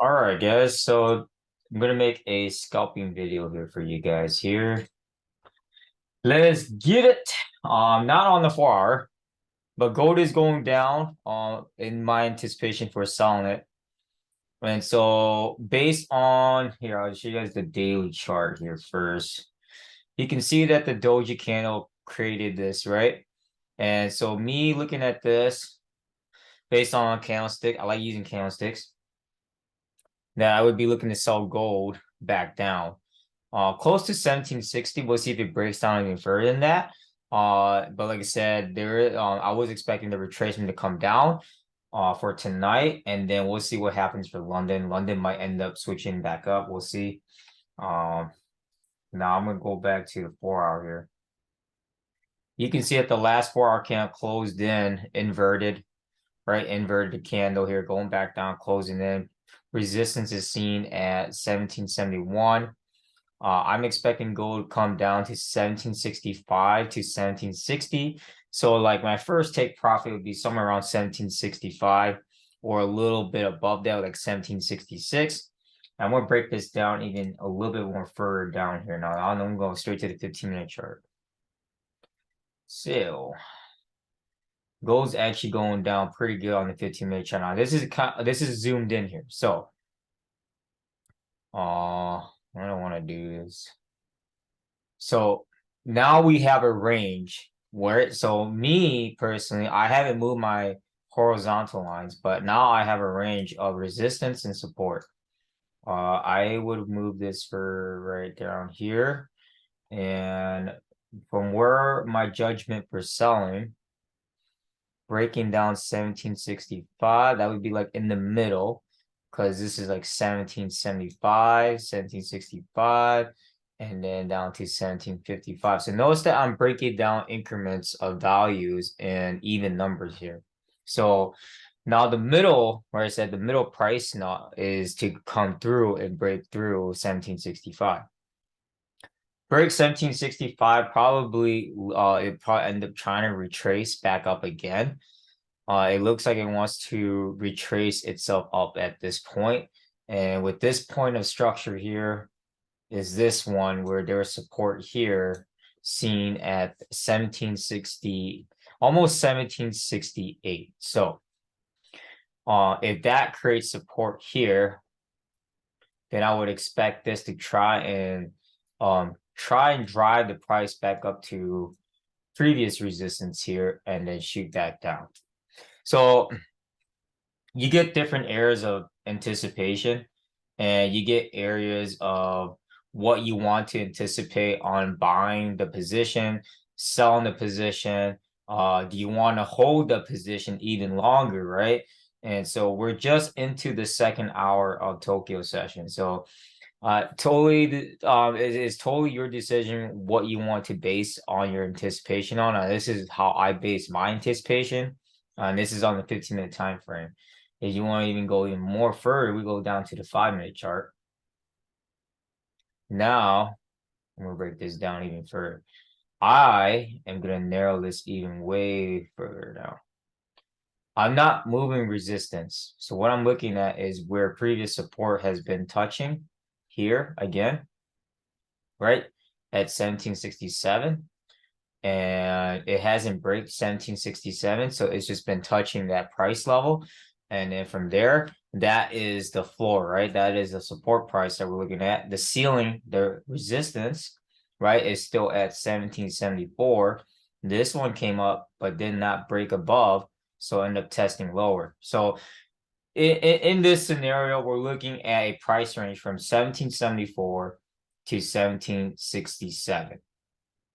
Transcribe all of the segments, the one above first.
All right, guys. So I'm gonna make a scalping video here for you guys here. Let's get it. Not on the 4 hour, but gold is going down. In my anticipation for selling it. And so based on here, I'll show you guys the daily chart here first. You can see that the doji candle created this, right? And so me looking at this based on a candlestick, I like using candlesticks, that I would be looking to sell gold back down. Close to 1760. We'll see if it breaks down even further than that. But like I said, I was expecting the retracement to come down for tonight, and then we'll see what happens for London. London might end up switching back up. We'll see. Now I'm gonna go back to the 4 hour here. You can see that the last 4 hour candle closed in inverted, right? Inverted candle here, going back down, closing in. Resistance is seen at 1771. I'm expecting gold to come down to 1765 to 1760. So like my first take profit would be somewhere around 1765 or a little bit above that, like 1766. I'm going to break this down even a little bit more further down here. Now I'm going straight to the 15-minute chart. So gold's actually going down pretty good on the 15-minute chart. Now this is zoomed in here. So I don't want to do this. So now we have a range where, so me personally, I haven't moved my horizontal lines, but now I have a range of resistance and support. I would move this for right down here. And from where my judgment for selling, breaking down 1765, that would be like in the middle, because this is like 1775, 1765, and then down to 1755. So notice that I'm breaking down increments of values and even numbers here. So now the middle, where I said the middle price now is to come through and break through 1765. Break 1765, probably it probably end up trying to retrace back up again. It looks like it wants to retrace itself up at this point. And with this point of structure here is this one where there's support here seen at 1760, almost 1768. So if that creates support here, then I would expect this to try and drive the price back up to previous resistance here and then shoot back down. So you get different areas of anticipation, and you get areas of what you want to anticipate on buying the position, selling the position. Do you want to hold the position even longer, right? And so we're just into the 2nd hour of Tokyo session. So totally, it is totally your decision what you want to base on your anticipation on. This is how I base my anticipation. And this is on the 15-minute time frame. If you want to even go even more further, we go down to the 5-minute chart. Now, I'm going to break this down even further. I am going to narrow this even way further now. I'm not moving resistance. So what I'm looking at is where previous support has been touching here again, right? At 1767. And it hasn't break 1767. So it's just been touching that price level. And then from there, that is the floor, right? That is the support price that we're looking at. The ceiling, the resistance, right, is still at 1774. This one came up, but did not break above. So end up testing lower. So in this scenario, we're looking at a price range from 1774 to 1767.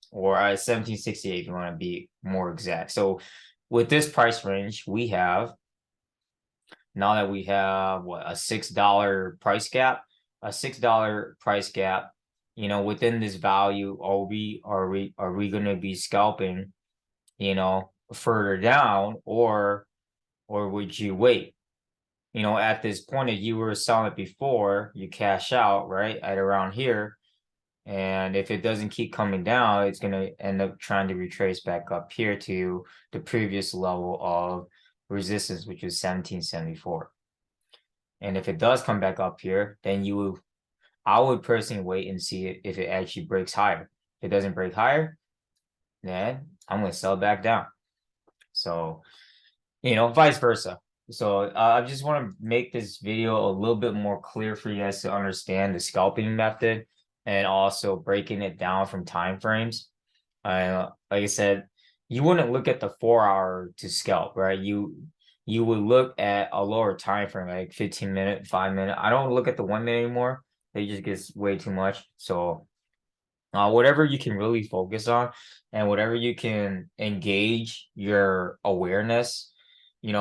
Or 1768 if you want to be more exact. So with this price range, we have, now that we have what, a $6 price gap, you know, within this value, are we going to be scalping, you know, further down, or would you wait? You know, at this point, if you were selling it before, you cash out, right, at around here. And if it doesn't keep coming down, it's going to end up trying to retrace back up here to the previous level of resistance, which is 1774. And if it does come back up here, then I would personally wait and see if it actually breaks higher. If it doesn't break higher, then I'm gonna sell back down. So, vice versa. So I just want to make this video a little bit more clear for you guys to understand the scalping method and also breaking it down from time frames. Like I said, you wouldn't look at the 4 hour to scalp, right? You would look at a lower time frame, like 15 minute, 5 minute. I don't look at the 1 minute anymore. It just gets way too much. So whatever you can really focus on and whatever you can engage your awareness, in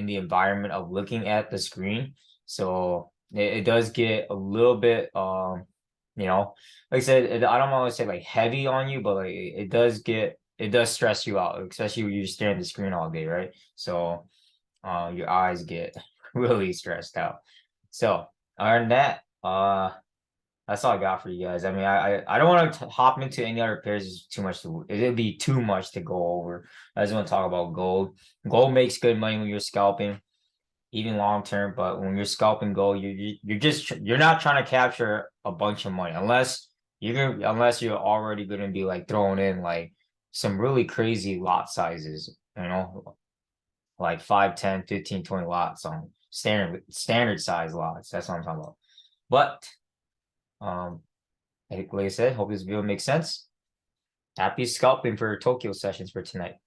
the environment of looking at the screen. So it does get a little bit like I said, I don't want to say like heavy on you, but like it does stress you out, especially when you're staring at the screen all day, right? So your eyes get really stressed out. So other than that, that's all I got for you guys. I mean, I don't want to hop into any other pairs. It's too much it'd be too much to go over. I just want to talk about gold. Gold makes good money when you're scalping, even long term. But when you're scalping gold, you're not trying to capture a bunch of money unless you're already gonna be like throwing in like some really crazy lot sizes, like 5, 10, 15, 20 lots on standard size lots. That's what I'm talking about. But um like I said, hope this video makes sense. Happy scalping for Tokyo sessions for tonight.